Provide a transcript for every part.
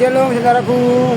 Shalom saudaraku.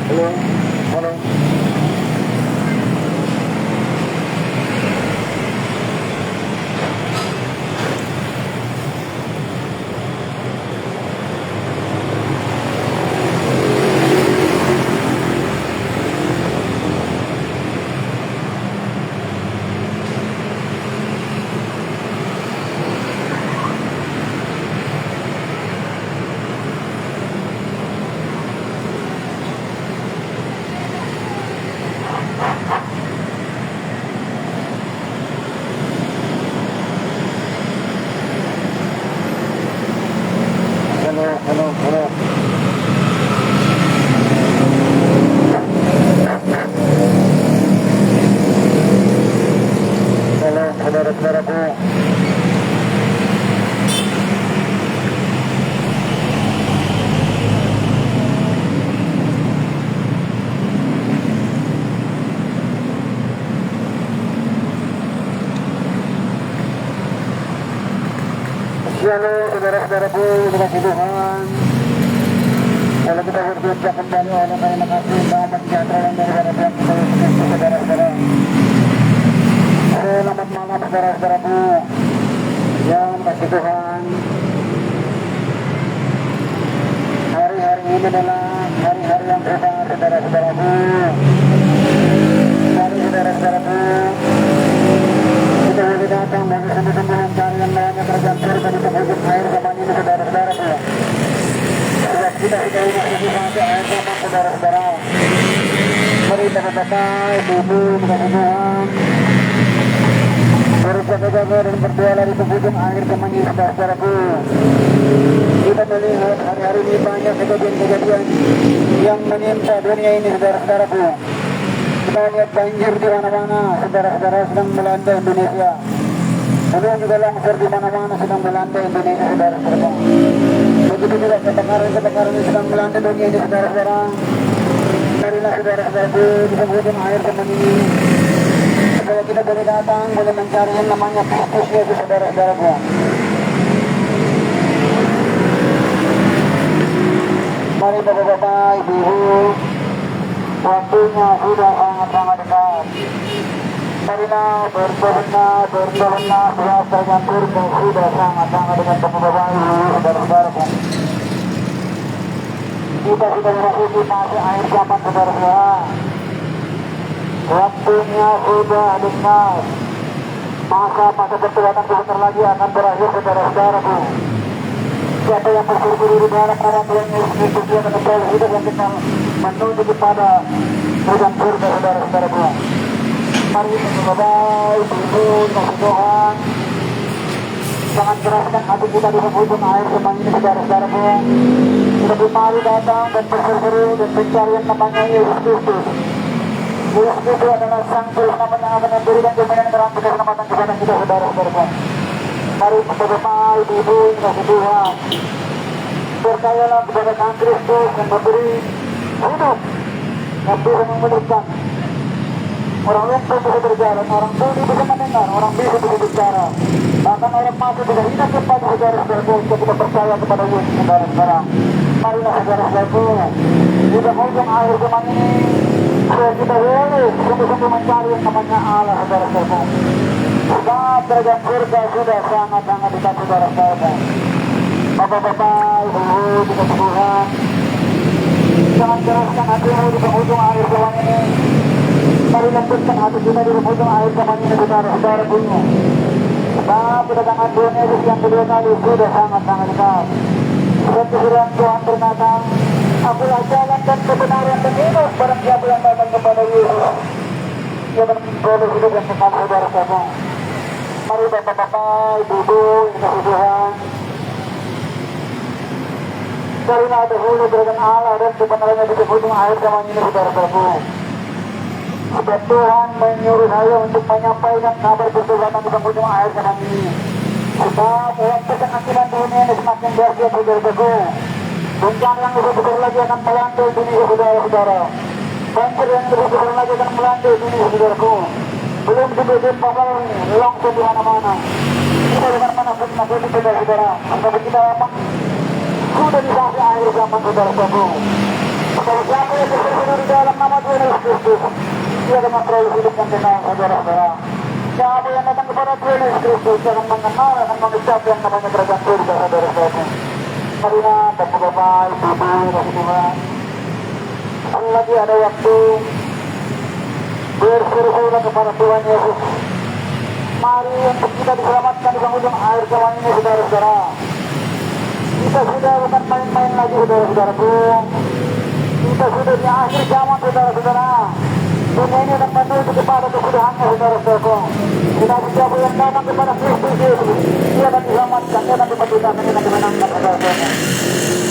Halo, halo. Halo, halo. Halo, saudara-saudaraku. Halo, saudara-saudaraku, terima Tuhan. Kalau kita berjumpa kembali oleh terima kasih selamat sejahtera yang daripada Tuhan kita Yesus Kristus, saudara-saudara. Selamat malam saudara-saudaraku yang kasih Tuhan. Hari-hari ini adalah hari-hari yang besar, saudara-saudaraku. Mari saudara-saudaraku, kita boleh datang dari sumber-sumber yang cari yang lainnya tergantung dari penghubung air zaman ini, saudara-saudaraku. Kita sudah menikmati air zaman, saudara-saudara. Mari bapak-bapak, ibu-ibu, kasih Tuhan. Berjaga-jaga dan berdoa dari penghubung air zaman ini, saudara-saudaraku. Kita melihat hari-hari ini banyak kejadian-kejadian yang menimpa dunia ini, saudara-saudaraku. Kita lihat banjir di mana-mana, saudara-saudara, sedang melanda Indonesia. Kemudian juga longsor di mana-mana sedang melanda Indonesia, saudara-saudara. Begitu juga kebakaran yang sedang melanda dunia ini, saudara-saudara. Marilah saudara-saudaraku di penghubung air zaman ini, supaya kita boleh datang, boleh mencari yang namanya Kristus Yesus, saudara-saudaraku. Mari bapak-bapak, ibu-ibu, waktunya sudah sangat-sangat dekat. Marilah bertobatlah, puasa yang surga sudah sangat-sangat dekat, bapak-bapak, ibu-ibu, saudara-saudaraku. Kita sudah memasuki fase akhir zaman, saudara-saudara. Waktunya sudah dekat. Masa pertobatan sebentar lagi akan berakhir, saudara-saudaraku. Siapa yang bersyukur di dalam nama Tuhan Yesus Kristus, dia akan kembali hidup yang kekal menuju kepada hujan surga, saudara-saudaraku. Mari bapak, ibu, kasih Tuhan. Jangan keraskan hati kita di penghubung air zaman ini, saudara-saudaraku. Kita mari datang dan berseru dan mencari yang namanya Yesus Kristus. Yesus Kristus adalah sang juru selamat yang akan memberikan jaminan terang keselamatan kepada kita, saudara-saudaraku. Mari bapak, ibu, kasih Tuhan. Percayalah kepada Sang Kristus yang memberi hidup, yang bisa memulihkan. Orang lumpuh bisa berjalan, orang tuli bisa mendengar, orang bisu bisa bicara. Bahkan orang mati bisa hidup kembali, saudara-saudaraku. Kita percaya kepada Yesus, saudara-saudara. Marilah saudara-saudaraku, di penghujung akhir zaman ini, supaya kita boleh sungguh-sungguh mencari yang namanya Allah, saudara-saudaraku. Sebab kerajaan surga sudah sangat-sangat dekat, saudara-saudara. Bapak-bapak, ibu-ibu, dikasih Tuhan. Jangan keraskan hatimu di penghujung akhir zaman ini. Mari lembutkan hati kita di penghujung akhir zaman ini, saudara-saudara bunyi. Sebab kedatangan Tuhan Yesus yang kedua kali sudah sangat-sangat dekat. Seperti firman Tuhan berkata, akulah jalan dan kebenaran dan hidup, barang siapa yang datang kepada Yesus, ia akan beroleh hidup yang kekal, saudara-saudara. Mari bapak-bapak, ibu-ibu, yang kasih Tuhan, karena dahulu berikan Allah dan kebenarannya di penghujung akhir zaman ini, saudara-saudara. Sebab Tuhan menyuruh saya untuk menyampaikan kabar pertobatan di penghujung akhir zaman ini. Sebab waktu kehancuran dunia ini semakin dahsyat, saudara-saudara. Bencana yang lebih besar lagi akan melanda dunia, saudara-saudara. Banjir yang lebih besar lagi akan melanda dunia, saudaraku. Belum juga gempa longsor di mana-mana. Kita dengan mana pun itu, saudara-saudara. Tapi kita memang sudah di akhir zaman, saudara-saudara. Kalau siapa yang bersedia di dalam nama Tuhan Yesus Kristus, dia akan memperoleh hidup yang kekal, saudara-saudara. Siapa yang datang kepada Tuhan Yesus Kristus akan mengenal, akan mengucap yang namanya kerajaan surga, saudara-saudara. Marilah bapak-bapak, ibu-ibu, kasih Tuhan. Lagi ada waktu berseru-seru kepada Tuhan Yesus. Mari untuk kita diselamatkan di penghujung akhir zaman ini, saudara-saudara. Kita sudah bukan main-main lagi, saudara-saudaraku. Kita sudah di akhir zaman, saudara-saudara. Dunia ini akan menuju kepada kesudahannya, saudara-saudaraku. Kita siapa yang datang kepada Kristus Yesus, dia akan diselamatkan, dia akan diberikan, dia akan dimenangkan, saudara-saudara.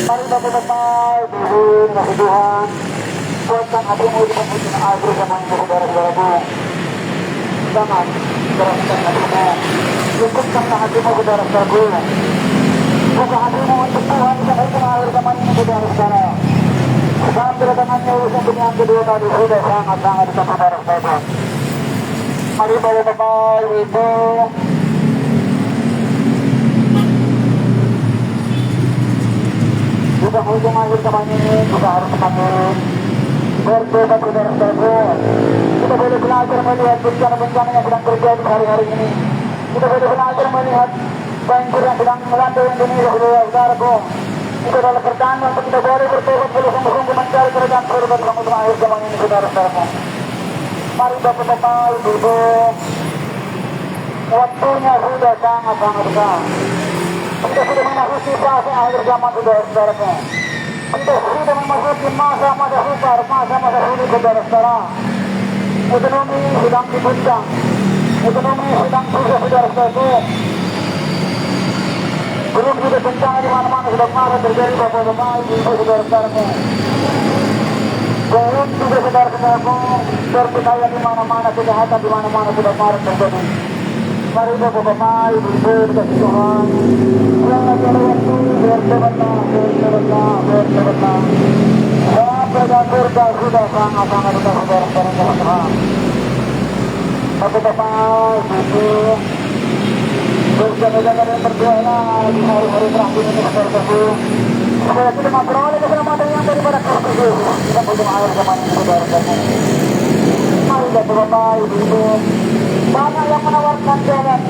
Mari bapak-bapak, ibu, kasih Tuhan, kuatkan hatimu di penghujung akhir zaman ini, saudara-saudaraku. Jangan keraskan hatimu, lembutkanlah hatimu, saudara-saudaraku. Buka hatimu untuk Tuhan di penghujung akhir zaman ini, saudara-saudara. Sebab kedatangannya Yesus yang kedua tadi sudah sangat-sangat dekat, saudara-saudara. Mari bapak-bapak, ibu, di penghujung akhir zaman ini kita harus semakin bertobat, saudara-saudara. Kita boleh belajar melihat bencana-bencana yang sedang terjadi hari-hari ini. Kita boleh belajar melihat banjir yang sedang melanda Indonesia, saudara-saudaraku. Itu adalah pertanda untuk kita boleh bertobat, boleh sungguh-sungguh mencari kerajaan surga di penghujung akhir zaman ini, saudara-saudara. Mari bapak-bapak, ibu, waktunya sudah sangat-sangat dekat. Kita sudah memasuki fase akhir zaman, saudara-saudara. Kita sudah memasuki masa-masa sukar, masa-masa sulit, saudara-saudara. Ekonomi sedang diguncang, ekonomi sedang susah, saudara-saudara. Belum juga bencana di mana-mana sudah marah terjadi, bapak-bapak, ibu, saudara-saudara. Belum juga saudara-saudaraku, pertikaian di mana-mana, kejahatan di mana-mana sudah marah terjadi. Mari bapak-bapak, ibu, kasih Tuhan. Yang lagi ada waktu, bertobatlah, bertobatlah, bertobatlah. Kerajaan surga sudah sangat-sangat dekat, saudara-saudara. Bapak-bapak, ibu, berjaga-jaga dan berdoalah di hari-hari terakhir ini, saudara-saudara. Supaya kita memperoleh keselamatan yang daripada Kristus Yesus di penghujung akhir zaman ini, saudara-saudara. Mari bapak-bapak, ibu-ibu, banyak yang menawarkan jalan.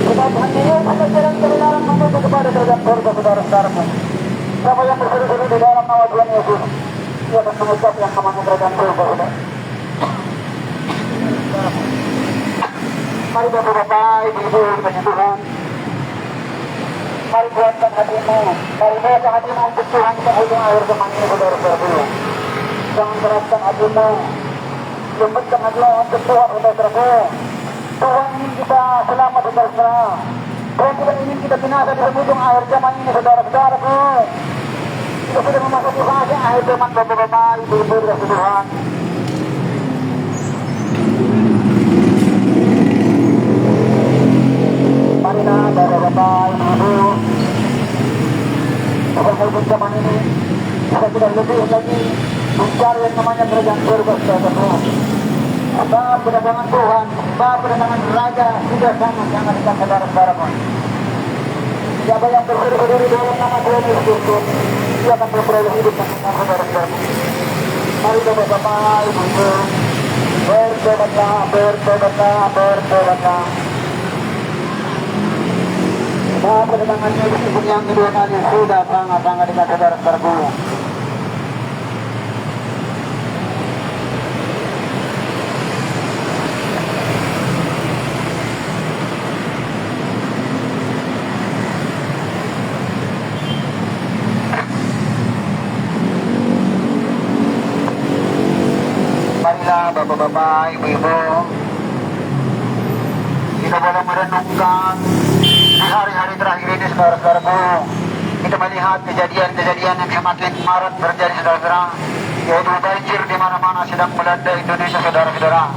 Sebab hanya Yesus adalah jalan kebenaran menuju kepada kerajaan surga, saudara-saudara. Siapa yang berseru-seru di dalam nama Tuhan Yesus, dia akan mengucap yang namanya kerajaan surga, saudara. Mari bapak-bapak, ibu-ibu, kasih Tuhan. Mari kuatkan hatimu, mari buka hatimu untuk Tuhan di penghujung akhir zaman ini, saudara-saudara. Jangan keraskan hatimu, lembutkan hatimu untuk Tuhan, saudara-saudara. Tuhan ingin kita selamat, saudara-saudara. Tuhan tidak ingin kita binasa di penghujung akhir zaman ini, saudara-saudara. Kita sudah memasuki fase akhir zaman, bapak-bapak, ibu-ibu, kasih Tuhan. Marilah bapak-bapak, ibu, penghujung zaman ini kita tidak lebih lagi mencari yang namanya kerajaan surga, saudara-saudara. Sebab kedatangan Tuhan, sebab kedatangan Raja sudah sangat-sangat dekat, saudara-saudara. Siapa yang berseru-seru di dalam nama Tuhan Yesus Kristus, dia akan memperoleh hidup yang kekal, saudara-saudara. Mari bapak-bapak, ibu-ibu, bertobatlah, bertobatlah, bertobatlah. Sebab kedatangan Yesus yang kedua kali sudah sangat-sangat dekat, saudara-saudara. bapak-bapak, ibu-ibu, kita boleh merenungkan di hari-hari terakhir ini saudara-saudaraku. Kita melihat kejadian-kejadian yang semakin marak terjadi saudara-saudara, yaitu banjir di mana-mana sedang melanda Indonesia saudara-saudara.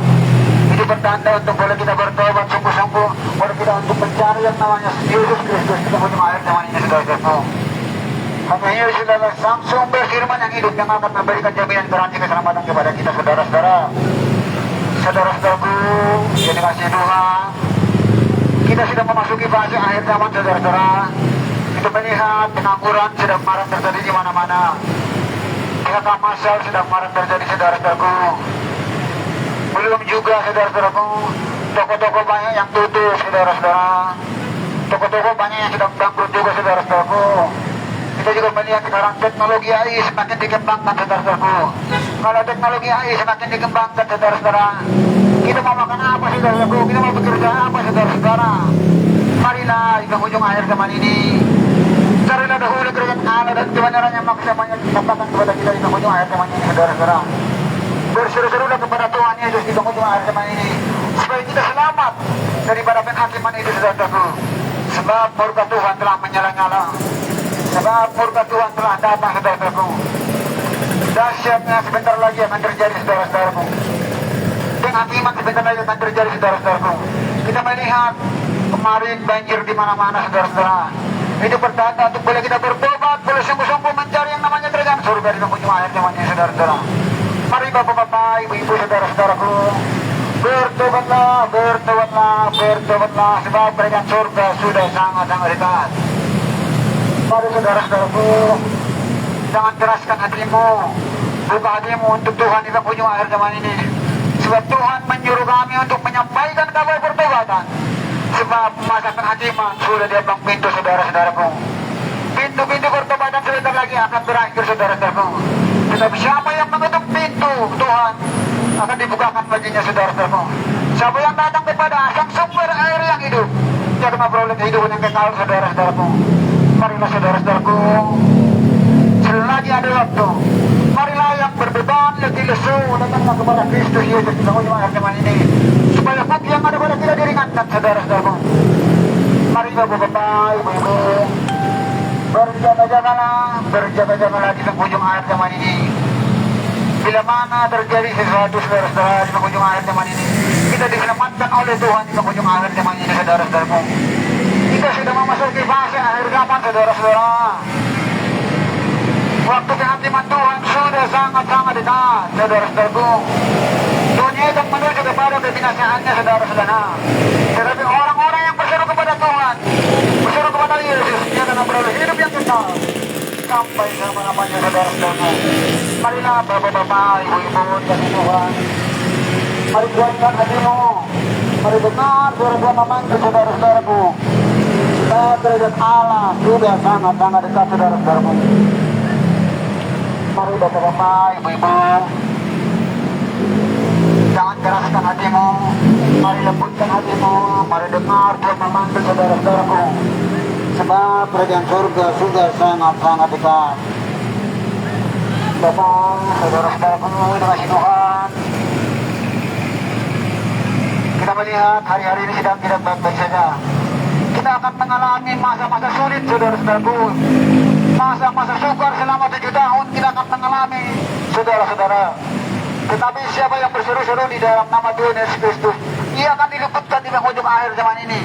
Itu bertanda untuk boleh kita bertobat sungguh-sungguh, boleh kita untuk mencari yang namanya Yesus Kristus di ujung akhir zaman ini saudara-saudaraku. Hanya Yesus adalah sang sumber firman yang hidup yang akan memberikan jaminan garansi keselamatan kepada kita saudara-saudara. Saudara-saudaraku yang dikasihi Tuhan, kita sudah memasuki fase akhir zaman saudara-saudara. Kita melihat pengangguran sedang marak terjadi di mana-mana. PHK massal sedang marak terjadi saudara-saudaraku. Belum juga saudara-saudaraku, toko-toko banyak yang tutup saudara-saudara. Toko-toko banyak yang sedang bangkrut juga saudara-saudaraku. Kita juga melihat sekarang teknologi AI semakin dikembangkan saudara-saudaraku. Kalau teknologi AI semakin dikembangkan saudara-saudara, kita mau makan apa saudara-saudaraku? Kita mau bekerja apa saudara-saudara? Marilah di penghujung akhir zaman ini, carilah dahulu kerajaan Allah dan kebenaran yang maksudnya dikatakan kepada kita di penghujung akhir zaman ini saudara-saudara. Berseru-serulah kepada Tuhan Yesus di penghujung akhir zaman ini, supaya kita selamat daripada penghakiman itu saudara-saudaraku. Sebab murka Tuhan telah menyala-nyala. Sebab murka Tuhan telah datang saudara-saudaraku. Dahsyatnya sebentar lagi akan terjadi saudara-saudaraku. Penghakiman sebentar lagi akan terjadi saudara-saudaraku. Kita melihat kemarin banjir di mana-mana saudara-saudara. Itu pertanda untuk boleh kita bertobat, boleh sungguh-sungguh mencari yang namanya kerajaan surga di penghujung akhir zaman ini saudara-saudara. Mari bapak-bapak, ibu-ibu, saudara-saudaraku, bertobatlah, bertobatlah, bertobatlah, sebab kerajaan surga sudah sangat-sangat dekat. Mari saudara-saudaraku, jangan keraskan hatimu, buka hatimu untuk Tuhan di penghujung akhir zaman ini. Sebab Tuhan menyuruh kami untuk menyampaikan kabar pertobatan. Sebab masa penghakiman sudah di depan pintu saudara-saudaraku. Pintu-pintu pertobatan sebentar lagi akan berakhir saudara-saudaraku. Tetapi siapa yang mengetuk pintu Tuhan akan dibukakan baginya saudara-saudaraku. Siapa yang datang kepada sang sumber air yang hidup, dia akan memperoleh kehidupan yang kekal saudara-saudaraku. Marilah saudara-saudaraku, selagi ada waktu, marilah yang berbeban letih lesu datanglah kepada Kristus Yesus di penghujung akhir zaman ini, supaya bukti yang ada pada kita diringankan saudara-saudaraku. Mari bapak-bapak, ibu-ibu, berjaga-jagalah di penghujung akhir zaman ini. Bila mana terjadi sesuatu saudara-saudara di penghujung akhir zaman ini, kita diselamatkan oleh Tuhan di penghujung akhir zaman ini saudara-saudaraku. Kita sudah memasuki fase akhir zaman saudara-saudara. Waktu penghakiman Tuhan sudah sangat-sangat dekat saudara-saudaraku. Dunia itu menuju kepada kebinasaannya saudara-saudara. Tetapi orang-orang yang berseru kepada Tuhan, berseru kepada Yesus, dia akan memperoleh hidup yang kekal sampai selama-lamanya saudara-saudaraku. Marilah bapak-bapak, ibu-ibu, dan Tuhan, mari kuatkan hatimu, mari dengar suara Tuhan memanggil saudara-saudaraku. Kerajaan Allah sudah sangat-sangat dekat saudara-saudaraku. Mari bapak-bapak, ibu-ibu, jangan keraskan hatimu, mari lembutkan hatimu, mari dengar Tuhan memanggil saudara-saudaraku. Sebab kerajaan surga sudah sangat-sangat dekat. Bapak, saudara-saudaraku, dikasihi Tuhan, kita melihat hari-hari ini sedang tidak baik-baik saja. Kita akan mengalami masa-masa sulit saudara-saudaraku. Masa-masa sukar selama 7 tahun kita akan mengalami saudara-saudara. Tetapi siapa yang berseru-seru di dalam nama Tuhan Yesus Kristus, ia akan diluputkan di penghujung akhir zaman ini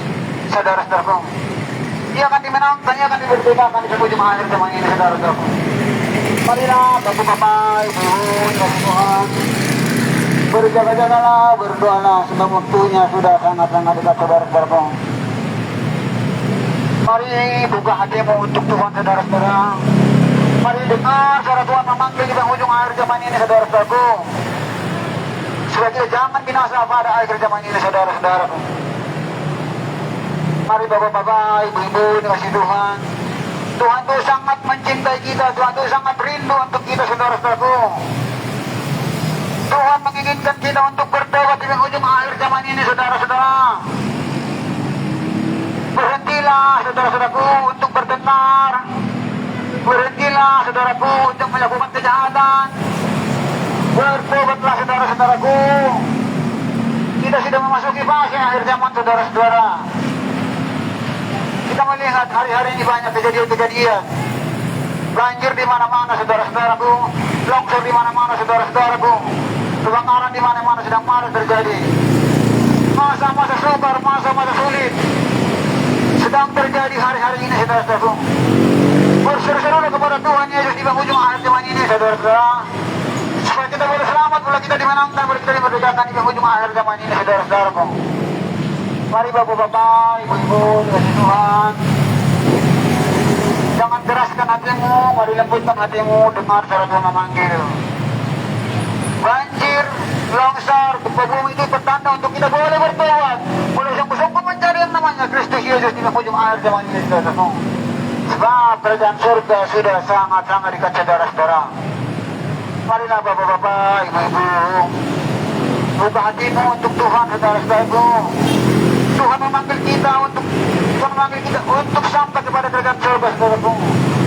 saudara-saudaraku. Ia akan dimenangkan, ia akan diberdebakan di penghujung akhir zaman ini saudara-saudaraku. Marilah bapak-bapak, ibu-ibu, dikasihi Tuhan, berjaga-jagalah, berdoalah, sebab waktunya sudah sangat-sangat dekat saudara-saudaraku. Mari buka hatimu untuk Tuhan saudara-saudara. Mari dengar suara Tuhan memanggil di penghujung akhir zaman ini saudara-saudaraku. Supaya kita jangan binasa pada akhir zaman ini saudara-saudaraku. Mari bapak-bapak, ibu-ibu, dikasihi Tuhan. Tuhan itu sangat mencintai kita, Tuhan itu sangat rindu untuk kita saudara-saudaraku. Tuhan menginginkan kita untuk bertobat di penghujung akhir zaman ini saudara-saudara. Berhentilah saudara-saudaraku untuk bertengkar. Berhentilah saudaraku untuk melakukan kejahatan. Bertobatlah saudara-saudaraku. sudah memasuki fase akhir zaman, saudara-saudara. Kita melihat hari-hari ini banyak kejadian-kejadian. Banjir di mana-mana, saudara-saudaraku. Longsor di mana-mana, saudara-saudaraku. Kebakaran di mana-mana sedang marak terjadi. Masa-masa sukar, masa-masa sulit sedang terjadi hari-hari ini, saudara-saudaraku. Berseru-seru kepada Tuhan Yesus di penghujung akhir zaman ini, saudara-saudara, supaya kita boleh selamat, boleh kita dimenangkan, boleh kita dimerdekakan di penghujung akhir zaman ini, saudara-saudaraku. Mari bapak-bapak, ibu-ibu, dikasih Tuhan, jangan keraskan hatimu, mari lembutkan hatimu, dengar suara Tuhan memanggil. Banjir, longsor, gempa bumi itu pertanda untuk kita boleh bertobat, boleh sungguh-sungguh mencari yang namanya Kristus Yesus di penghujung akhir zaman ini, saudara-saudara. Sebab kerajaan surga sudah sangat-sangat dekat, saudara-saudara. Marilah bapak-bapak, ibu-ibu, buka hatimu untuk Tuhan, saudara-saudaraku. Tuhan memanggil kita untuk sampai kepada kerajaan surga, saudaraku.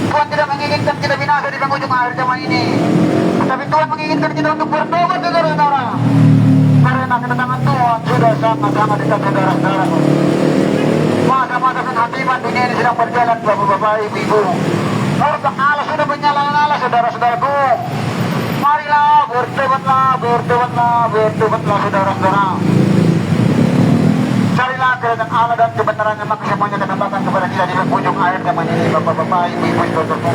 Tuhan tidak menginginkan kita binasa di penghujung akhir zaman ini, tapi Tuhan menginginkan kita untuk bertobat, saudara-saudara. Karena kedatangan Tuhan sudah sangat-sangat dekat, saudara-saudaraku. Masa-masa penghatiman dunia ini sedang berjalan, bapak-bapak, ibu-ibu. Murka Allah sudah menyala-nyala, saudara-saudaraku. Marilah bertobatlah, saudara-saudara. Carilah kerajaan Allah dan kebenarannya, maka semuanya akan tambahkan kepada kita di penghujung akhir zaman ini, bapak-bapak, ibu-ibu, saudaraku.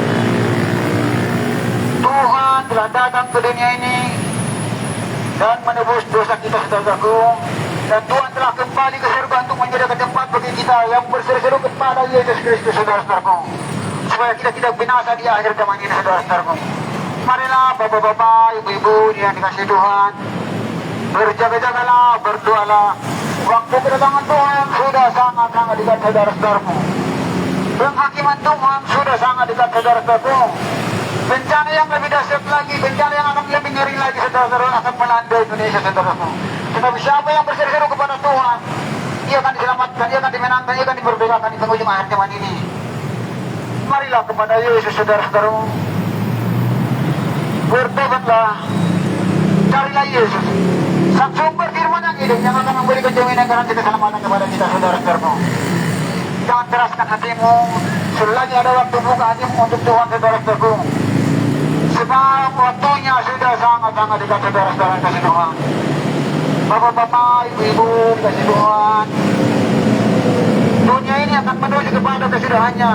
Tuhan telah datang ke dunia ini dan menebus dosa kita, saudaraku. Dan Tuhan telah kembali ke surga untuk menyediakan tempat bagi kita yang berseru-seru kepada Yesus Kristus, saudara-saudaraku, supaya kita tidak binasa di akhir zaman ini, saudara-saudaraku. Marilah bapak-bapak, ibu-ibu yang dikasihi Tuhan, berjaga-jagalah, berdoalah. Waktu kedatangan Tuhan sudah sangat-sangat dekat, saudara-saudaraku. Penghakiman Tuhan sudah sangat dekat, saudara-saudaraku. Bencana yang lebih dahsyat lagi, bencana yang akan lebih ngeri lagi, saudara-saudara, akan melanda Indonesia, saudaraku. Tetapi siapa yang berseru-seru kepada Tuhan, dia akan diselamatkan, dia akan dimenangkan, dia akan dimerdekakan di penghujung akhir zaman ini. Marilah kepada Yesus, saudara-saudara. Bertobatlah, carilah Yesus, sang sumber firman yang hidup yang akan memberikan jaminan garansi keselamatan kepada kita, saudara-saudara. Jangan keraskan hatimu, selagi ada waktu buka hatimu untuk Tuhan, saudara-saudara. Sebab waktunya sudah sangat-sangat dekat, saudara-saudara, kasih Tuhan. Bapak-bapak, ibu-ibu, kasih Tuhan. Dunia ini akan menuju kepada kesudahannya.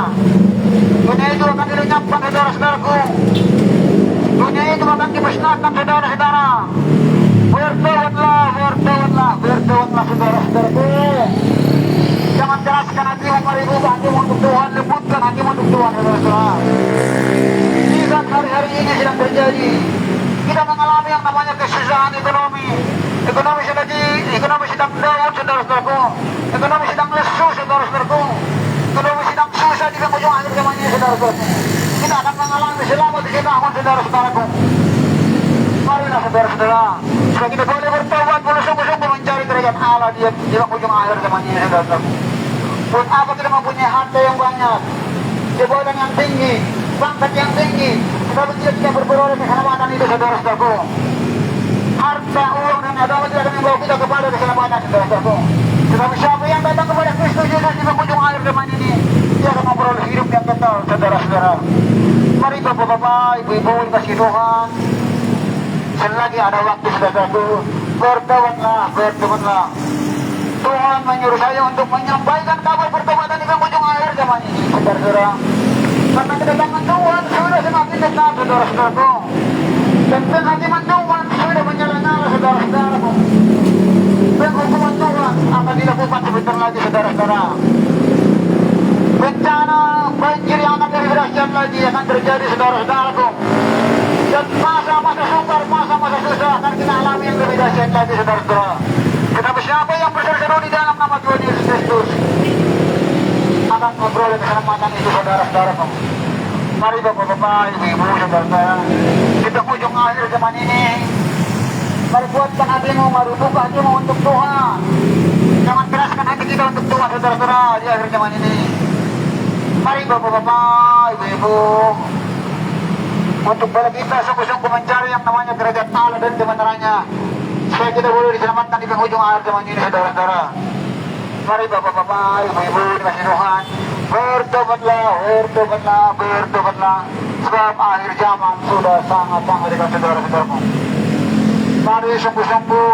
Dunia itu akan dilenyapkan, saudara-saudaraku. Dunia itu akan dimusnahkan, saudara-saudara. Bertobatlah, saudara-saudaraku. Jangan keraskan hatimu, mari buka hatimu untuk Tuhan, lembutkan hatimu untuk Tuhan, saudara-saudara. Di saat hari-hari ini sedang terjadi, kita mengalami yang namanya kesusahan ekonomi. Ekonomi sedang down, saudara-saudaraku. Ekonomi sedang lesu, saudara-saudaraku. Ekonomi sedang susah di penghujung akhir zaman ini, saudara-saudaraku. Kita akan mengalami selama 7 tahun, saudara-saudaraku. Marilah, saudara-saudara, supaya kita boleh bertobat, boleh sungguh-sungguh mencari kerajaan Allah di penghujung akhir zaman ini, saudara-saudaraku. Buat apa kita mempunyai harta yang banyak, jabatan yang tinggi, pangkat yang tinggi, tetapi tidak berperoleh keselamatan itu, saudara-saudaraku. Harta, uang, dan agama tidak akan membawa kita kepada keselamatan, saudara-saudaraku. Tetapi siapa yang datang kepada Kristus Yesus di penghujung akhir zaman ini, dia akan memperoleh hidup yang kekal, saudara-saudara. Mari bapak-bapak, ibu-ibu dikasihi Tuhan, selagi ada waktu, saudaraku, bertobatlah. Tuhan menyuruh saya untuk menyampaikan kabar pertobatan di penghujung akhir zaman ini, saudara-saudara. Karena kedatangan Tuhan sudah semakin dekat, saudara-saudaraku. Dan penghakiman Tuhan sudah menyala-nyala, saudara-saudaraku. Penghukuman Tuhan akan dilakukan sebentar lagi, saudara-saudara. Bencana banjir yang akan lebih dahsyat lagi akan terjadi, saudara-saudaraku. Dan masa-masa sukar, masa-masa susah akan kita alami yang lebih dahsyat lagi, saudara-saudara. Tetapi siapa yang berseru-seru di dalam nama Tuhan Yesus Kristus akan memperoleh keselamatan itu, saudara-saudaraku. Mari bapak-bapak, ibu-ibu, saudara-saudara, di penghujung akhir zaman ini, mari buatkan hatimu, mari buka hatimu untuk Tuhan. Jangan keraskan hati kita untuk Tuhan, saudara-saudara, di akhir zaman ini. Mari bapak-bapak, ibu-ibu, untuk boleh kita sungguh-sungguh mencari yang namanya kerajaan Allah dan kebenarannya. Supaya kita boleh diselamatkan di penghujung akhir zaman ini, saudara-saudara. Mari bapak-bapak, ibu-ibu dikasih Tuhan, bertobatlah, bertobatlah, bertobatlah. Sebab akhir zaman sudah sangat-sangat dekat, saudara-saudaraku. Mari sungguh-sungguh,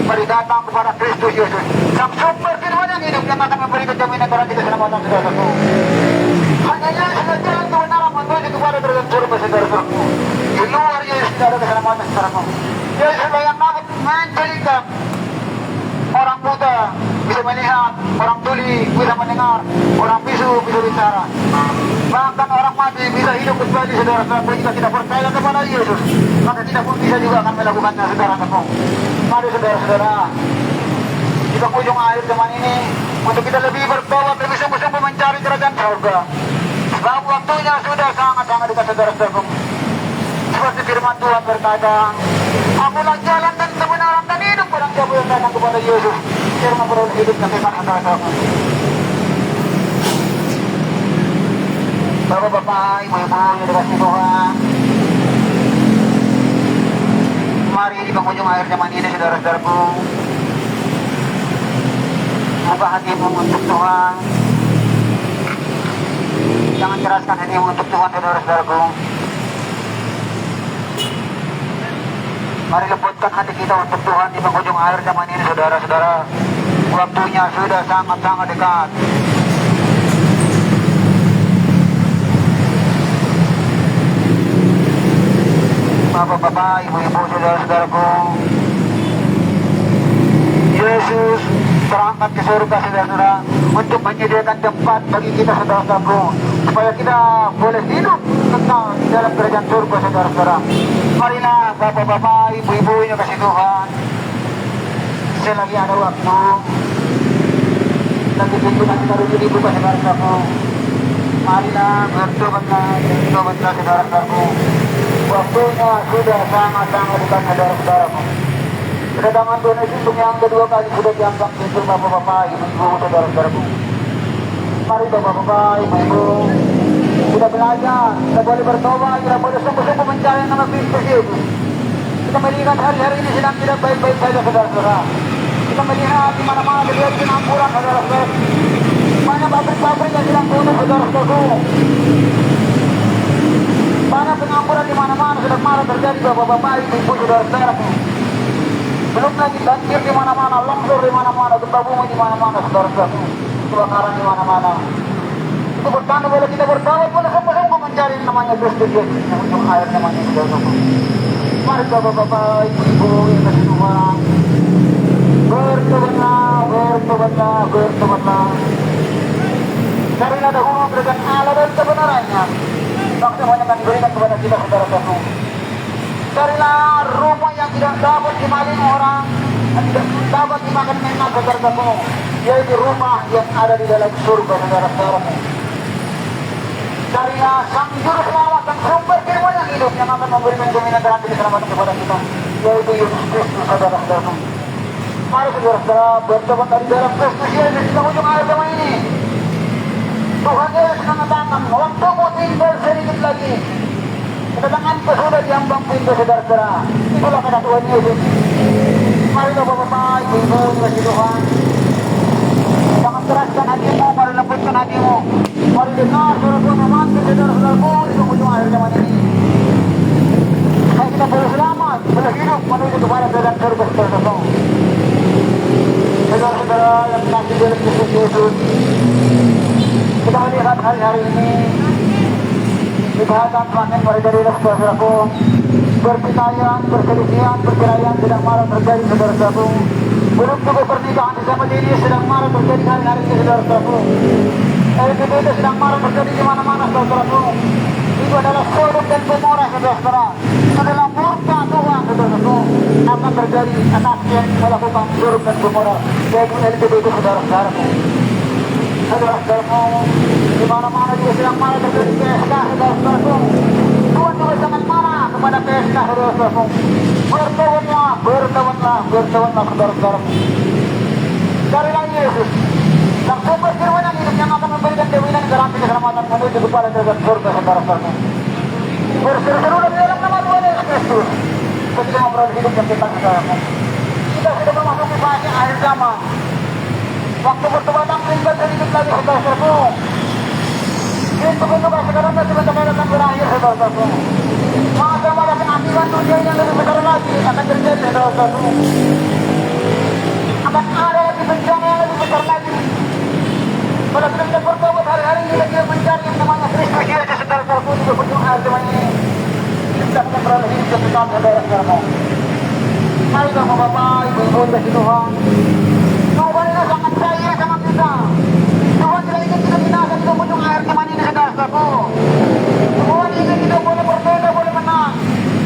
mari datang kepada Kristus Yesus, sang sumber firman yang hidup yang akan memberikan jaminan garansi keselamatan, saudara-saudaraku. Hanya Yesus sudah jalan kebenaran menuju kepada derajat surga, saudara-saudaraku. Di luar Yesus tidak ada keselamatan, saudaraku. Yesus yang dapat menjadikan orang buta bisa melihat, orang tuli bisa mendengar, orang bisu bisa bicara, bahkan orang mati bisa hidup kembali, saudara-saudara. Jika kita percaya kepada Yesus, maka kita pun bisa juga akan melakukannya, saudara-saudara. Mari saudara-saudara, di penghujung akhir zaman ini, untuk kita lebih bertobat, lebih sungguh-sungguh mencari kerajaan surga. Sebab waktunya sudah sangat-sangat dekat, saudara-saudara. Seperti firman Tuhan berkata, akulah jalan dan kebenaran dan hidup, barang siapa yang datang kepada Yesus, dia memperoleh hidup yang kekal, saudara-saudara. Bapak-bapak, ibu-ibu yang dikasih Tuhan, mari di penghujung akhir zaman ini, saudara-saudaraku, buka hatimu untuk Tuhan. Jangan keraskan hatimu untuk Tuhan, saudara-saudaraku. Mari lembutkan hati kita untuk Tuhan di penghujung akhir zaman ini, saudara-saudara. Waktunya sudah sangat-sangat dekat. Bapak-bapak, ibu-ibu, saudara-saudaraku, Yesus terangkat ke surga, saudara-saudara, untuk menyediakan tempat bagi kita, saudara-saudaraku, supaya kita boleh hidup kekal di dalam kerajaan surga, saudara-saudara. Marilah bapak-bapak, ibu-ibu yang kasih Tuhan, selagi ada waktu, lagi pintu nanti baru dibuka, saudara-saudaraku. Marilah bertobatlah, bertobatlah, saudara-saudaraku. Waktunya sudah sangat-sangat dekat, saudara-saudaraku. Kedatangan Tuhan Yesus untuk yang kedua kali sudah dianggap pintu, bapak-bapak, ibu-ibu, saudara-saudaraku. Mari bapak-bapak, ibu-ibu, kita belajar, kita boleh bertobat, kita boleh sungguh-sungguh mencari nama Kristus Yesus. Kita melihat hari-hari ini sedang tidak baik-baik saja, saudara-saudara. Kita melihat di mana-mana terjadi pengangguran, saudara-saudara. Banyak pabrik-pabrik yang sedang tutup, saudara-saudara. Banyak pengangguran di mana-mana sedang marah terjadi, bapak-bapak, ibu-ibu, saudara-saudara. Belum lagi banjir di mana-mana, longsor di mana-mana, gempa bumi di mana-mana, saudara-saudara. Kebakaran di mana-mana. Itu bertanda boleh kita bertawab, boleh sungguh-sungguh mencari namanya Kristus Yesus yang ujung akhir namanya, saudara-saudara. Mari bapak-bapak, ibu-ibu yang kasih Tuhan, bertobatlah, bertobatlah, bertobatlah. Carilah dahulu kerajaan Allah dan kebenarannya, maka semuanya akan diberikan kepada kita, saudara-saudara. Carilah rumah yang tidak dapat dimaling orang, yang tidak dapat dimakan enak, saudara-saudara, yaitu rumah yang ada di dalam surga, saudara-saudara. Carilah sang juru selamat, sang sumber firman yang hidup yang akan memberikan jaminan garansi keselamatan kepada kita, yaitu Yesus Kristus, saudara-saudara. Mari saudara-saudara bertobat dari dalam Kristus Yesus di ujung akhir zaman ini. Tuhan Yesus mengatakan, waktumu tinggal sedikit lagi. Kedatanganku sudah diambang pintu, saudara-saudara. Itulah kata Tuhan Yesus. Mari bapak-bapak, ibu-ibu, kasih Tuhan. Jangan keraskan hatimu, mari lembutkan hatimu. Mari dengar suara Tuhan memanggil, saudara-saudaraku, di ujung akhir zaman ini. Supaya kita boleh selamat, boleh hidup menuju kepada kerajaan surga, saudara-saudara. Saudara-saudara yang kasih dalam Kristus Yesus, kita melihat hari-hari ini kejahatan semakin merajalela, saudara-saudaraku. Pertikaian, perselisihan, perceraian sedang marak terjadi, saudara-saudaraku. Belum juga pernikahan sesama jenis sedang marak terjadi hari-hari ini, saudara-saudaraku. LGBT sedang marak terjadi di mana-mana, saudara-saudaraku. Itu adalah Sodom dan Gomora, saudara-saudara. Setelah murka Tuhan, saudara-saudaraku, akan terjadi anak yang melakukan Sodom dan Gomora, yaitu LGBT, saudara-saudaraku. Saudara-saudaraku, di mana-mana juga sedang marah terjadi PSK, saudara-saudaraku. Tuhan juga sangat marah kepada PSK, saudara-saudaraku. Bertobatlah, bertobatlah, bertobatlah, saudara-saudaraku. Carilah Yesus, sang sumber firman yang hidup yang akan memberikan jaminan garansi keselamatan menuju kepada derajat surga, saudara-saudaraku. Berseru-seru di dalam nama Tuhan Yesus Kristus, ketika memperoleh hidup yang kekal, saudaraku. sudah memasuki fase akhir zaman. Waktu bertempatan tinggal sedikit lagi saudara-saudaraku. Itu sekarang sebentar akan berakhir saudara-saudaraku. Maka pada keakhiran dunia yang lebih besar lagi akan terjadi saudara-saudaraku. Akan ada lagi bencana yang lebih besar lagi. Pada kita bertobat hari-hari ini lagi mencari yang namanya Kristus Yesus saudara-saudaraku di ujung akhir zaman ini. Kita akan berada hidup tetap saudara-saudaraku. Mari Bapak-bapak, Ibu-ibu kasih Tuhan. Tuhan ini sangat kaya sama kita. Tuhan tidak ingin kita binasa di ujung akhir zaman ini saudara-saudaraku. Tuhan ingin kita boleh berbeda, boleh menang,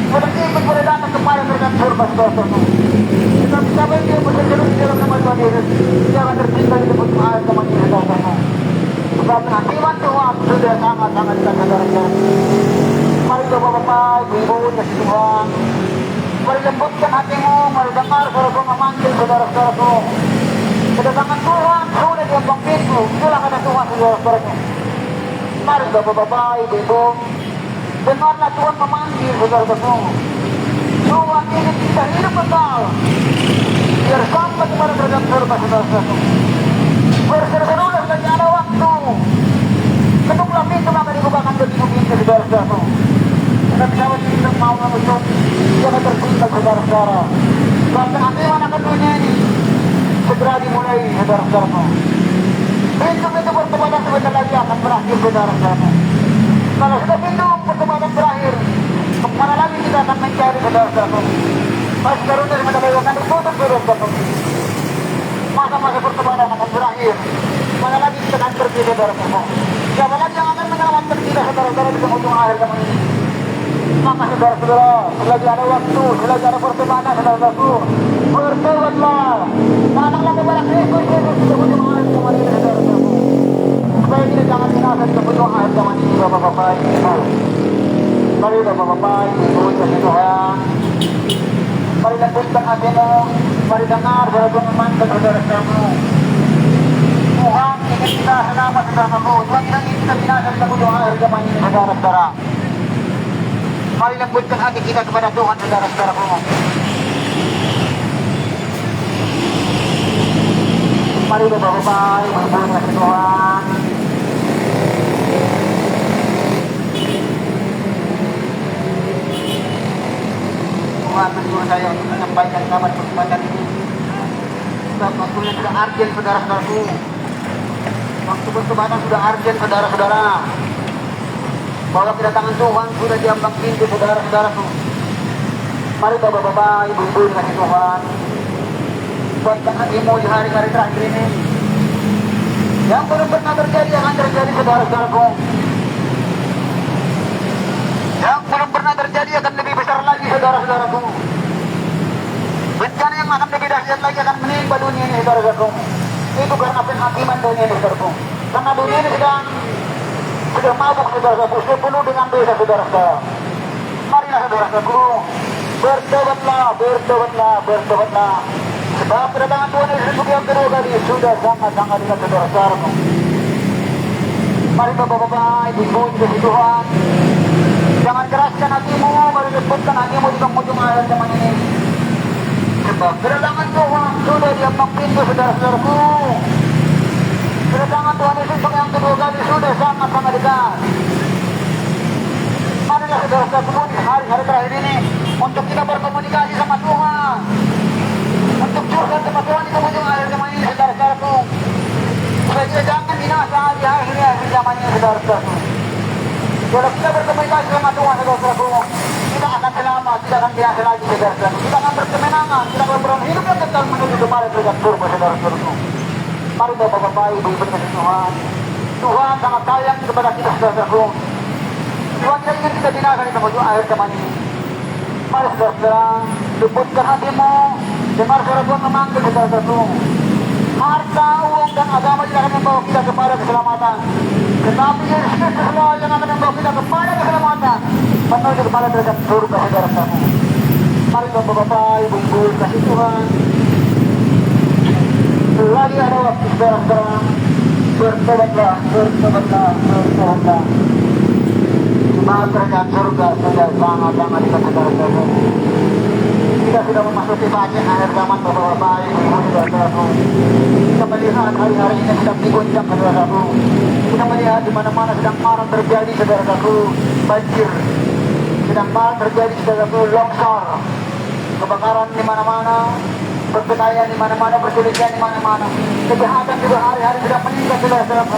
boleh ikut, boleh datang kepada kerajaan surga saudara-saudaraku. Kita bisa dia bersejarah di dalam nama Tuhan Yesus. Jangan tercinta di ujung akhir zaman ini saudara-saudaraku. Sebab firman Tuhan sudah sangat-sangat saudara-saudaraku. Mari Bapak-bapak, Ibu-ibu kasih Tuhan. Mari lembutkan hatimu, mari dengar suaraku memanggil saudara-saudaraku. Kedatangan Tuhan sudah di ambang pintu. Itulah kata Tuhan saudara-saudaraku. Mari Bapak-bapak, Ibu-ibu, dengarlah Tuhan memanggil saudara-saudaraku. Tuhan ingin kita hidup kekal, biar sampai kepada kerajaan surga saudara-saudaraku. Berseru-serulah saja ada waktu. Ketuklah pintu maka dibukakan bagimu pintu saudara-saudaraku. Kita bisa kita mau menutup, jangan tercinta saudara-saudara. Bahkan akibat akan dunia ini segera dimulai saudara-saudaraku. Pintu-pintu pertobatan sebentar lagi akan berakhir saudara-saudaraku. Kalau sudah pintu pertobatan berakhir, kemana lagi kita akan mencari saudara-saudaraku? Masa karunia sebentar lagi akan ditutup saudara-saudaraku. Masa-masa pertobatan akan berakhir. Mana lagi kita akan pergi saudara-saudaraku? Siapa lagi yang akan menyelamatkan kita saudara-saudara di ujung akhir zaman ini? Maka saudara-saudara, selagi ada waktu, selagi ada pertobatan saudara-saudaraku, bertobatlah, datanglah kepada Kristus Yesus di ujung akhir zaman ini saudara-saudaraku. Supaya kita jangan binasa di ujung akhir zaman ini Bapak-bapak Ibu. Mari Bapak-bapak Ibu kasih Tuhan. Mari lembutkan hatimu, mari dengar suara memanggil saudara-saudaraku. Tuhan ingin kita selamat saudara-saudaraku. Tuhan tidak ingin kita binasa di ujung akhir zaman ini saudara-saudara. Mari lembutkan hati kita kepada Tuhan saudara-saudaraku. Mari Bapak-bapak, Ibu-ibu kasih Tuhan. Tuhan menyuruh saya untuk menyampaikan kabar pertobatan ini. Sebab waktunya sudah urgent saudara-saudaraku. Waktu pertobatan sudah urgent saudara-saudara. Bahwa kedatangan Tuhan sudah di ambang pintu saudara-saudaraku. Mari Bapak-bapak, Ibu-ibu kasih Tuhan. Buatkan hatimu di hari-hari terakhir ini. Yang belum pernah terjadi akan terjadi saudara-saudaraku. Yang belum pernah terjadi akan lebih besar lagi saudara-saudaraku. Bencana yang akan lebih dahsyat lagi akan menimpa dunia ini saudara-saudaraku. Itu karena penghakiman dunia ini saudaraku. Karena dunia ini sudah mabuk saudara-saudaraku, sudah penuh dengan dosa saudara-saudara. Marilah saudara-saudaraku, bertobatlah, bertobatlah, bertobatlah. Sebab kedatangan Tuhan Yesus yang kedua kali sudah sangat-sangat dekat saudara-saudaraku. Mari Bapak-bapak, Ibu-ibu kasih Tuhan. Jangan keraskan hatimu, mari lembutkan hatimu di ujung akhir zaman ini. Sebab kedatangan Tuhan sudah di ambang pintu saudara-saudaraku. Kedatangan Tuhan Yesus yang kedua kali sudah sangat-sangat dekat. Marilah saudara-saudaraku di hari-hari terakhir ini untuk kita berkomunikasi sama Tuhan, untuk curhat sama Tuhan di ujung akhir zaman ini saudara-saudaraku. Supaya kita jangan binasa di akhir zaman ini saudara-saudaraku. Kalau kita berkomunikasi sama Tuhan saudara-saudaraku, kita akan selamat, kita akan binasa lagi saudara-saudaraku. Kita akan berkemenangan, kita akan berperan hidup yang kekal menuju kepada kerajaan surga saudara-saudaraku. Mari Bapak-bapak, Ibu-ibu kasih Tuhan. Tuhan sangat sayang kepada kita saudara-saudaraku. Tuhan tidak ingin kita binasa di ujung akhir zaman ini. Mari saudara-saudara, lembutkan hatimu, dengar suara Tuhan memanggil saudara-saudaraku. Harta, uang, dan agama tidak akan membawa kita kepada keselamatan. Tetapi Yesus Kristus yang akan membawa kita kepada keselamatan, menuju kepada derajat surga saudara-saudaraku. Mari Bapak-bapak, Ibu-ibu kasih Tuhan. Lagi ada waktu saudara-saudara. Bertobatlah, bertobatlah, bertobatlah. Sebab kerajaan surga sudah sangat-sangat dekat saudara-saudara. kita sudah memasuki fase akhir zaman Bapak-Bapak, Ibu-Ibu, Saudara-saudaraku. Kita melihat hari-hari ini sedang diguncang, saudara-saudaraku. Kita melihat di mana-mana sedang marak terjadi, saudara-saudaraku, banjir. Sedang marak terjadi, saudara-saudaraku, longsor. Kebakaran di mana-mana, pertikaian di mana-mana, perselisihan di mana-mana. Kejahatan juga hari-hari sedang meningkat, saudara-saudaraku.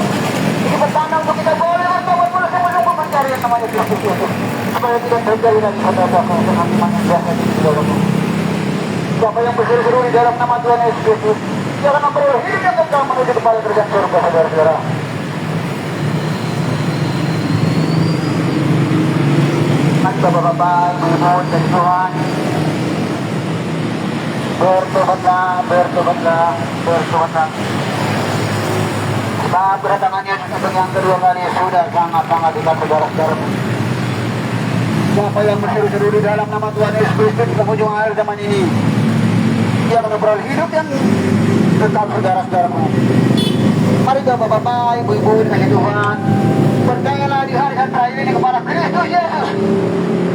Ini pertanda untuk kita boleh bertobat, boleh sungguh-sungguh mencari yang namanya Kristus Yesus. Supaya tidak terjadi lagi saudara-saudaraku dengan iman yang biasa di saudaraku. Siapa yang berseru-seru di dalam nama Tuhan Yesus Kristus, dia akan memperoleh hidup yang kekal menuju kepada kerajaan surga, saudara-saudara. Mari Bapak-Bapak, Ibu-Ibu, dan Tuhan, bertobatlah, bertobatlah, bertobatlah. Saat kedatangan Yesus untuk yang kedua kali sudah sangat-sangat dekat, saudara-saudaraku. Siapa yang berseru-seru di dalam nama Tuhan Yesus Kristus di penghujung akhir zaman ini, dia akan memperoleh hidup yang kekal, saudara-saudaraku. Mari Bapak-Bapak, Ibu-Ibu, dengan Tuhan, percayalah di hari-hari terakhir ini kepada Kristus Yesus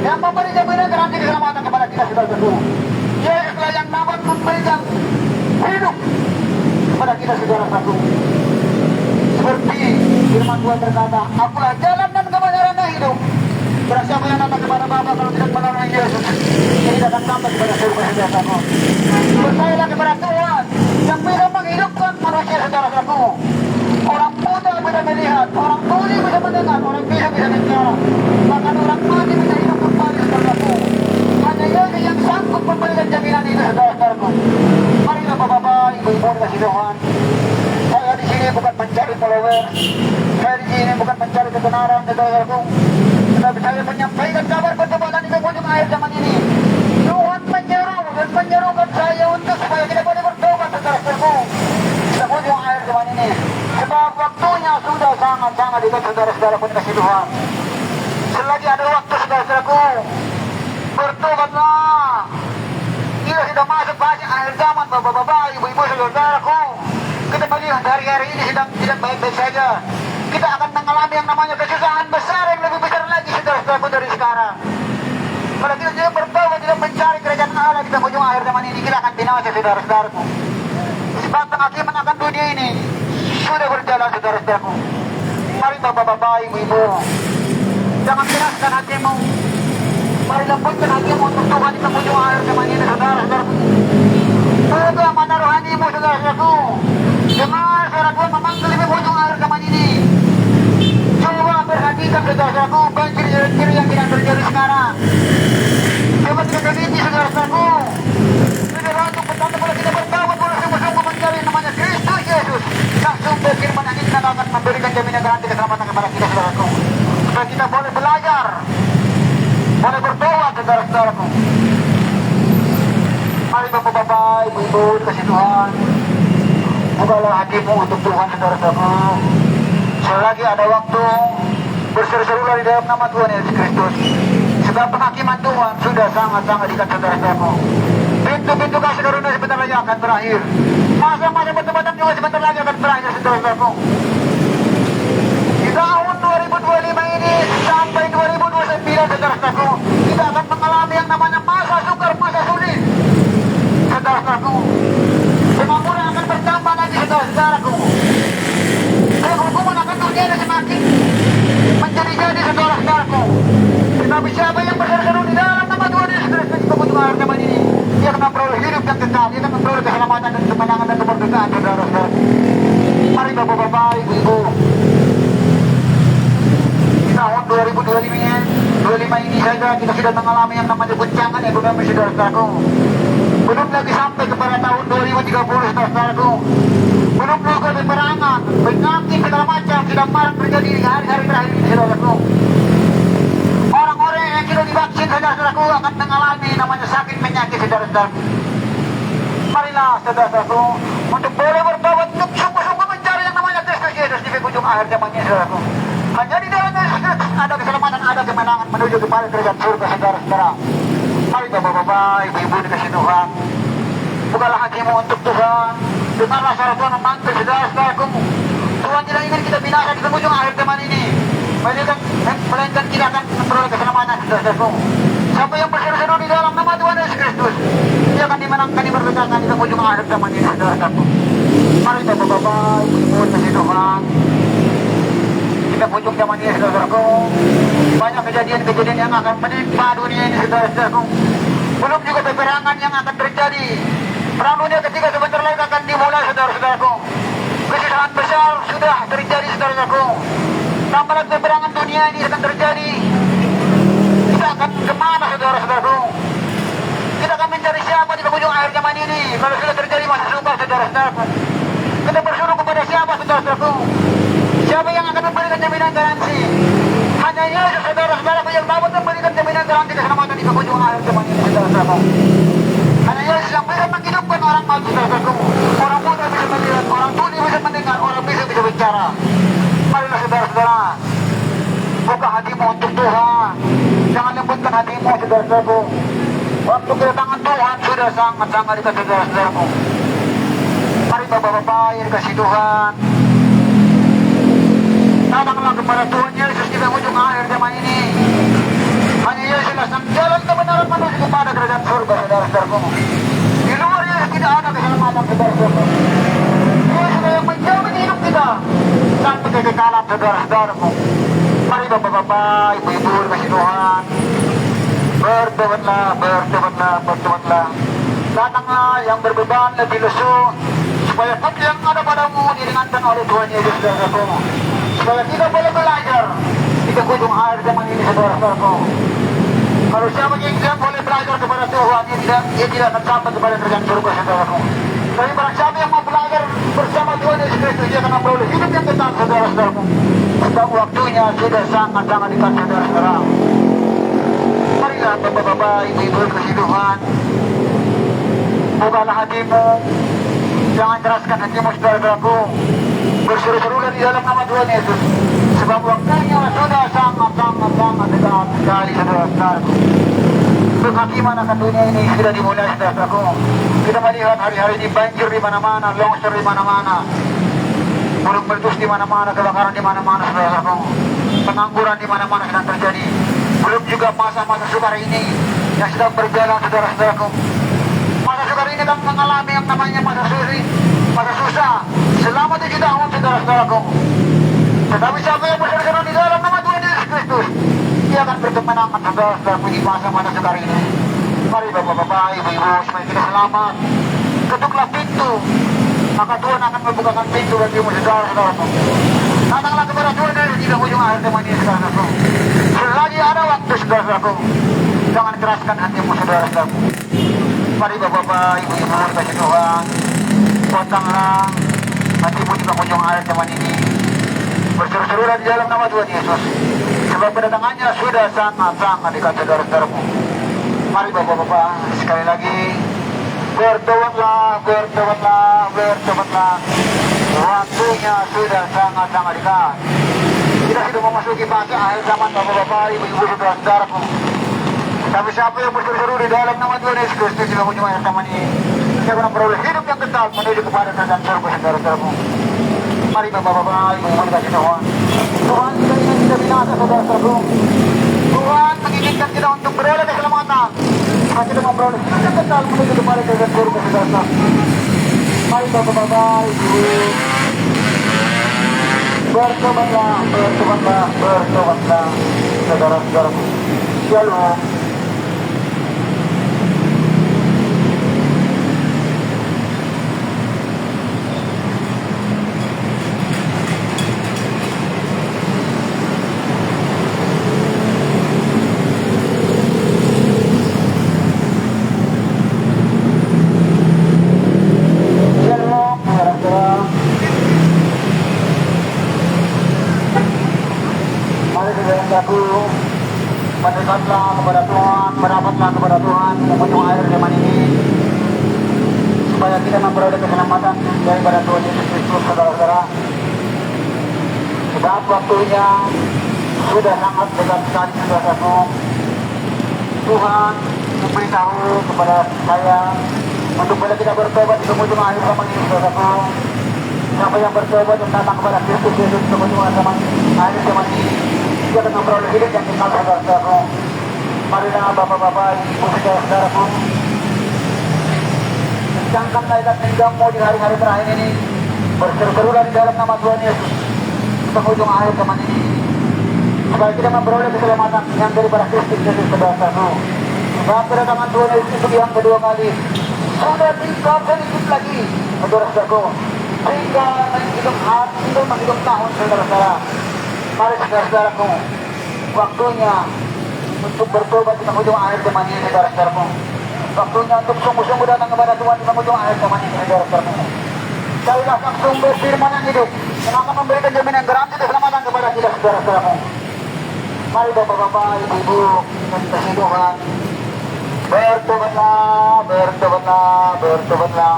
yang memberi jaminan garansi keselamatan kepada kita, saudara-saudaraku. Yesuslah yang dapat memberikan hidup kepada kita, saudara-saudaraku. Seperti firman Tuhan berkata, akulah jalan dan kebenaran dan hidup. Barang siapa yang datang kepada Bapa kalau tidak melalui Yesus, dia tidak akan sampai kepada surga, saudara-saudaraku. Percayalah kepada Tuhan yang bisa menghidupkan manusia, saudara-saudaraku. Orang buta bisa melihat, orang tuli bisa mendengar, orang bisa bicara, bahkan orang mati bisa hidup kembali, saudara-saudaraku. Hanya Yesus yang sanggup memberikan jaminan itu, saudara-saudaraku. Marilah Bapak-Bapak, Ibu-Ibu, kasih Tuhan. Saya di sini bukan mencari follower, saya di sini bukan mencari kebenaran, saudara-saudaraku. Tetapi saya menyampaikan kabar pertobatan di penghujung akhir zaman ini. Tuhan menyeru dan menyerukan saya untuk supaya kita boleh bertobat, saudara-saudaraku, di penghujung akhir zaman ini. Sebab waktunya sudah sangat-sangat dekat, saudara-saudaraku, kasih Tuhan. Selagi ada waktu, saudara-saudaraku, bertobatlah. Kita sudah masuk fase akhir zaman, Bapak-Bapak, Ibu-Ibu, saudara-saudaraku. Kita melihat hari-hari ini sedang tidak baik-baik saja. Kita akan mengalami yang namanya kesusahan besar yang lebih besar lagi, saudara-saudaraku, dari sekarang. Kalau kita tidak bertobat, tidak mencari kerajaan Allah di penghujung akhir zaman ini, kita akan binasa, saudara-saudaraku. Sebab penghakiman akan dunia ini sudah berjalan, saudara-saudaraku. Mari Bapak-Bapak, Ibu-Ibu, jangan keraskan hatimu. Mari lembutkan hatimu untuk Tuhan di penghujung akhir zaman ini, saudara-saudaraku. Buka mata rohanimu, saudara-saudaraku. Dengar suara Tuhan memanggil di penghujung akhir zaman ini. Coba perhatikan, saudara-saudaraku, banjir yang tidak terjadi sekarang. Coba tidak teliti, saudara-saudaraku. Ini untuk petanda boleh kita bertobat, boleh sungguh-sungguh mencari namanya Kristus Yesus. Langsung berfirman yang kita akan memberikan jaminan garansi keselamatan kepada kita, saudaraku. Supaya kita boleh belajar, boleh bertobat, saudara-saudaraku. Mari Bapak-Bapak, Ibu-Ibu, kasih Tuhan. Bukalah hatimu untuk Tuhan, saudara-saudaraku. Selagi ada waktu, berseru-serulah di dalam nama Tuhan Yesus Kristus. Sebab penghakiman Tuhan sudah sangat-sangat dekat, saudara-saudaraku. Pintu-pintu kasih karunia sebentar lagi akan berakhir. Masa-masa pertobatan juga sebentar lagi akan berakhir, saudara-saudaraku. Di tahun 2025 ini sampai 2029, saudara-saudaraku, kita akan mengalami yang namanya masa sukar, masa sulit, saudara-saudaraku. Pembangunan akan bertambah lagi, saudara-saudaraku. Hukuman akan dunia semakin menjadi-jadi, saudara-saudaraku. Tetapi siapa yang berseru-seru di dalam nama Tuhan Yesus Kristus di penghujung akhir zaman ini, dia akan memperoleh hidup yang kekal, dia akan memperoleh keselamatan dan kemenangan dan kemerdekaan, saudara-saudaraku. Mari Bapak-Bapak, Ibu-Ibu, di tahun 2025 ini saja kita sudah mengalami yang namanya guncangan ekonomi, saudara-saudaraku. Belum lagi sampai kepada tahun 2030, saudara-saudaraku. Belum juga peperangan, penyakit segala macam sedang marak terjadi di hari-hari terakhir ini, saudara-saudaraku. Orang-orang yang sudah divaksin, saudara-saudaraku, akan mengalami namanya sakit penyakit, saudara-saudaraku. Marilah, saudara-saudaraku, untuk boleh bertobat, untuk sungguh-sungguh mencari yang namanya Kristus Yesus di penghujung akhir zaman ini, saudaraku. Hanya di dalam Yesus Kristus ada keselamatan, ada kemenangan menuju kepada kerajaan surga, saudara-saudara. Mari Bapak-Bapak, Ibu-Ibu dikasih Tuhan. Bukalah hatimu untuk Tuhan. Dengarlah suara Tuhan memanggil, saudara-saudaraku. Tuhan tidak ingin kita binasa di penghujung akhir zaman ini, melainkan kita akan memperoleh keselamatan, saudara-saudaraku. Siapa yang berseru-seru di dalam nama Tuhan Yesus Kristus, dia akan dimenangkan, diberkatakan di ujung akhir zaman ini, saudara-saudaraku. Mari Bapak-bapak, Ibu-ibu, kasih Tuhan. Kita ujung zaman ini, saudaraku. Banyak kejadian-kejadian yang akan menimpa dunia ini, saudara-saudaraku. Belum juga peperangan yang akan terjadi. Perang dunia ketiga sebentar lagi akan dimulai, saudara-saudaraku. Kesusahan besar sudah terjadi, saudara-saudaraku. Tambah lagi peperangan dunia ini akan terjadi. Kita akan kemana, saudara-saudaraku? Kita akan mencari siapa di penghujung akhir zaman ini? Kalau sudah terjadi masa sumpah, saudara-saudaraku, kita bersuruh kepada siapa, saudara-saudaraku? Siapa yang akan memberikan jaminan garansi? Hanya Yesus, saudara-saudaraku, yang dapat memberikan jaminan garansi keselamatan di penghujung akhir zaman ini, saudara-saudaraku. Hanya Yesus yang bisa menghidupkan orang mati, saudara-saudaraku. Orang muda bisa melihat, orang tuli bisa mendengar, orang bisa bicara. Marilah, saudara-saudara, buka hatimu untuk Tuhan. Jangan lembutkan hatimu, saudara-saudaraku. Waktu kedatangan Tuhan sudah sangat-sangat dekat, saudara-saudaraku. Mari Bapak-bapak yang dikasih Tuhan, datanglah kepada Tuhan Yesus di ujung akhir zaman ini. Hanya Yesuslah sang jalan kebenaran menuju kepada kerajaan surga, saudara-saudaraku. Di luar Yesus tidak ada keselamatan, saudara-saudaraku. Yesuslah yang menjamin hidup kita sampai kekekalan, saudara-saudaraku. Mari Bapak-bapak, Ibu-ibu dikasih Tuhan, bertobatlah, bertobatlah, bertobatlah. Datanglah yang berbeban lebih lesu, supaya pun yang ada padamu diringankan oleh Tuhan Yesus, saudaraku. Supaya kita boleh belajar di ujung akhir zaman ini, saudara-saudaraku. Kalau siapa yang tidak boleh belajar kepada Tuhan, dia tidak akan sampai kepada kerajaan surga, saudaraku. Tapi barang siapa yang mau belajar bersama Tuhan Yesus Kristus, dia akan memperoleh hidup yang kekal, saudara-saudaraku. Sebab waktunya sudah sangat-sangat dekat, saudara-saudara. Marilah Bapak-bapak, Ibu-ibu kasih Tuhan, bukalah hatimu, jangan keraskan hatimu, saudara-saudaraku. Berseru-serulah di dalam nama Tuhan Yesus, sebab waktunya sudah sangat-sangat dekat sekali, saudara-saudaraku. Penghakiman akan dunia ini sudah dimulai, saudara-saudaraku. Kita melihat hari-hari ini banjir di mana-mana, longsor di mana-mana, gunung meletus di mana-mana, kebakaran di mana-mana, saudara-saudaraku. Pengangguran di mana-mana sedang terjadi. Belum juga masa-masa sukar ini yang sedang berjalan, saudara-saudaraku. Masa sukar ini akan mengalami yang namanya masa sulit, masa susah, selama 7 tahun, saudara-saudaraku. Tetapi siapa yang berseru-seru di dalam nama Tuhan Yesus Kristus, dia akan berkemenangan, saudara-saudaraku, di masa-masa sukar ini. Mari Bapak-bapak, Ibu-ibu, supaya kita selamat. Ketuklah pintu, maka Tuhan akan membukakan pintu bagimu, saudara-saudaraku. Datanglah kepada Tuhan Yesus di ujung akhir zaman ini, saudara-saudaraku. Selagi ada waktu, saudara-saudaraku, jangan keraskan hatimu, saudara-saudaraku. Mari Bapak-bapak, Ibu-ibu, kasih Tuhan, kuatkanlah hatimu di ujung akhir zaman ini. Berseru-serulah di dalam nama Tuhan Yesus, sebab kedatangannya sudah sangat-sangat dekat, saudara-saudaraku. Mari Bapak-bapak, sekali lagi, bertobatlah, bertobatlah, bertobatlah. Waktunya sudah sangat-sangat dekat. Kita sudah memasuki fase akhir zaman, Bapak-bapak, Ibu-ibu, saudara-saudaraku. Tapi siapa yang berseru-seru di dalam nama Tuhan Yesus Kristus di ujung akhir zaman ini, dia akan memperoleh hidup yang kekal menuju kepada kerajaan surga, saudara-saudaraku. Mari Bapak-bapak, Ibu-ibu kasih Tuhan. Tuhan tidak ingin kita binasa, saudara-saudaraku. Tuhan menginginkan kita untuk beroleh keselamatan, supaya kita memperoleh hidup yang kekal menuju kepada kerajaan surga, saudara-saudaraku. Mari Bapak-bapak, Ibu, bertobatlah, bertobatlah, bertobatlah, saudara-saudaraku. Shalom. Mendekatlah kepada Tuhan, mendapatlah kepada Tuhan di ujung akhir zaman ini, supaya kita memperoleh keselamatan daripada Tuhan Yesus Kristus, saudara-saudara. Sebab waktunya sudah sangat dekat sekali, saudara-saudara. Tuhan memberitahu kepada saya untuk bila kita bertobat di ujung akhir zaman ini, saudara-saudara. Siapa yang bertobat dan datang kepada Kristus Yesus di ujung akhir zaman ini, dia akan memperoleh hidup yang kekal, saudara-saudara. Marilah bapak-bapak, ibu saudara-saudaraku, kencangkan laikan pinggangmu di hari-hari terakhir ini, berseru-serulah di dalam nama Tuhan Yesus penghujung akhir zaman ini, supaya kita memperoleh keselamatan yang daripada Kristus Yesus saudara-saudaraku. Sebab kedatangan Tuhan Yesus itu yang kedua kali sudah tinggal sedikit lagi, saudara-saudaraku, sehingga menghitung tahun saudara-saudara. Mari saudara-saudaraku, waktunya untuk bertobat di penghujung akhir zaman ini, saudara-saudaraku. Waktunya untuk sungguh-sungguh datang kepada Tuhan di penghujung akhir zaman ini, saudara-saudaraku. Carilah sang sumber firman yang hidup yang akan memberikan jaminan garansi keselamatan kepada kita, saudara-saudaraku. Mari bapak-bapak, ibu-ibu, dan kasih Tuhan, bertobatlah, bertobatlah, bertobatlah.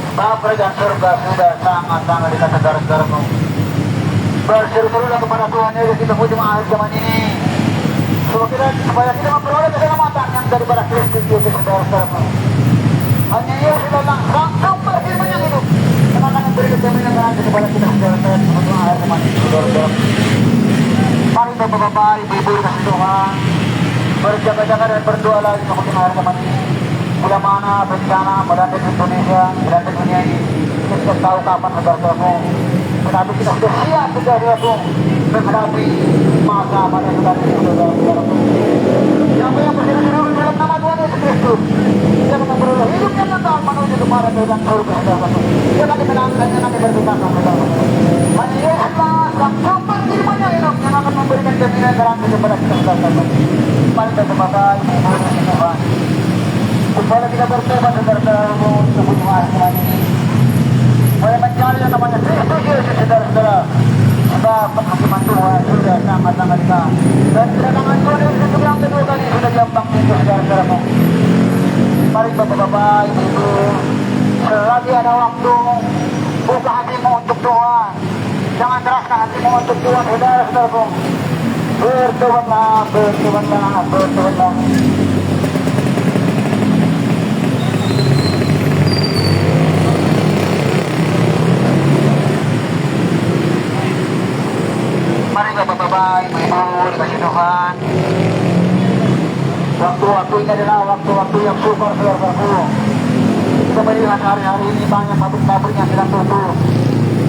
Sebab kerajaan surga sudah sangat-sangat dekat, saudara-saudaraku. Berseru-serulah kepada Tuhan Yesus di penghujung akhir zaman ini, supaya kita memperoleh keselamatan yang daripada Kristus Yesus, saudara-saudaraku. Hanya Yesus datang sang sumber firman yang hidup yang akan memberi jaminan garansi kepada kita, saudara-saudara, di penghujung akhir zaman ini, saudara-saudaraku. Mari bapak-bapak, ibu-ibu kasih Tuhan, berjaga-jaga dan berdoa lagi di penghujung akhir zaman ini. Bila mana bencana melanda Indonesia, melanda dunia ini, kita tidak tahu kapan, saudara-saudaraku. Tetapi kita sudah siap, saudara-saudaraku, menghadapi masa-masa sekarang ini, saudara-saudaraku. Siapa yang berseru-seru dalam nama Tuhan Yesus Kristus, dia akan memperoleh hidup yang kekal menuju kepada kerajaan surga, saudara-saudaraku. Dia akan dimenangkan, dia akan diberkatikan, saudara-saudaraku. Hanya Yesuslah sang sumber firman yang hidup yang akan memberikan jaminan garansi kepada kita, saudara-saudaraku. Mari bapak-bapak, ibu-ibu kasih Tuhan, supaya kita bertobat, saudara-saudaraku, di penghujung akhir zaman ini, supaya mencari yang namanya Kristus Yesus, saudara-saudara. Sebab penghakiman Tuhan sudah sangat-sangat dekat, dan kedatangan Tuhan Yesus yang kedua kali sudah gampang itu, saudara-saudaraku. Mari bapak-bapak, ibu-ibu, selagi ada waktu, buka hatimu untuk Tuhan. Jangan keraskan hatimu untuk Tuhan, saudara-saudaraku. Bertobatlah, bertobatlah, bertobatlah. Mari bapak-bapak, ibu-ibu, dikasih Tuhan. Waktu-waktu ini adalah waktu-waktu yang sukar, saudara-saudaraku. Kita melihat hari-hari ini banyak pabrik-pabrik yang sedang tutup.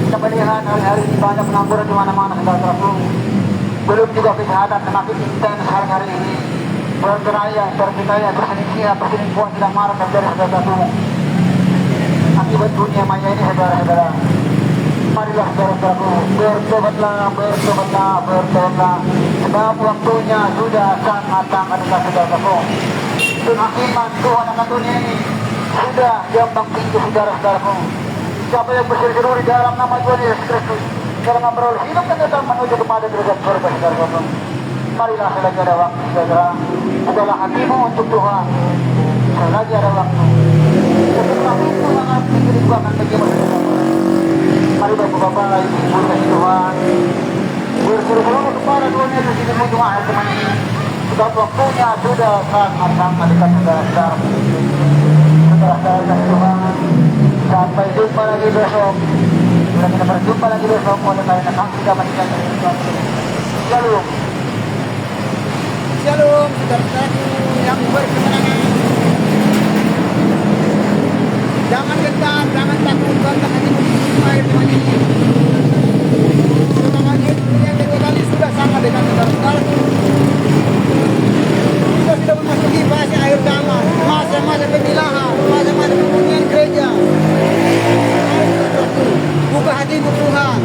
Kita melihat hari-hari ini banyak pengangguran di mana-mana, saudara-saudaraku. Belum juga kejahatan semakin intens hari-hari ini. Perceraian, pertikaian, perselingkuhan sedang marak terjadi, saudara-saudaraku. Akibat dunia maya ini, saudara-saudara. Marilah saudara-saudaraku, bertobatlah, bertobatlah, bertobatlah. Sebab waktunya sudah sangat-sangat dekat, saudara-saudaraku. Penghakiman Tuhan akan dunia ini sudah gampang tinggi, saudara-saudaraku. Siapa yang berseru di dalam nama Tuhan Yesus Kristus, dalam memperoleh hidup dan datang menuju kepada derajat surga, saudara-saudaraku. Marilah selagi ada waktu, saudara, bukalah hatimu untuk Tuhan. Selagi ada waktu, setelah itu akan dibukakan bagimu, saudara-saudaraku. Mari bapak-bapak, ibu-ibu kasih Tuhan, berseru-seru kepada Tuhan Yesus di penghujung akhir zaman ini. Sebab waktunya sudah sangat-sangat dekat, saudara-saudara. Saudara-saudara kasih Tuhan, sampai jumpa lagi besok. Bila kita berjumpa lagi besok, oleh karena kasih kita masih akan berjumpa. Shalom. Shalom, saudara-saudaraku yang berkemenangan. Jangan gentar, jangan takut, bangga hatimu di ujung akhir zaman ini. Kedatangan Yesus yang kedua kali sudah sangat dekat, saudara-saudaraku. Kita sudah memasuki fase akhir zaman, masa-masa pemilahan, masa-masa pembunuhan gereja. Buka hatimu Tuhan.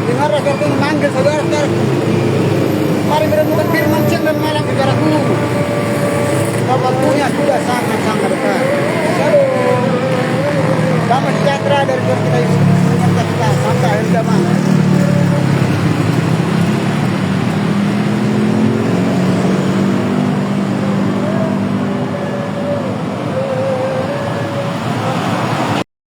Dengar suara Tuhan manggil saudara-saudaraku. Mari merenungkan firman siang dan malam, saudaraku. Waktunya sudah sangat-sangat dekat. Shalom. Damai sejahtera dari Tuhan kita Yesus. Sampai akhir zaman.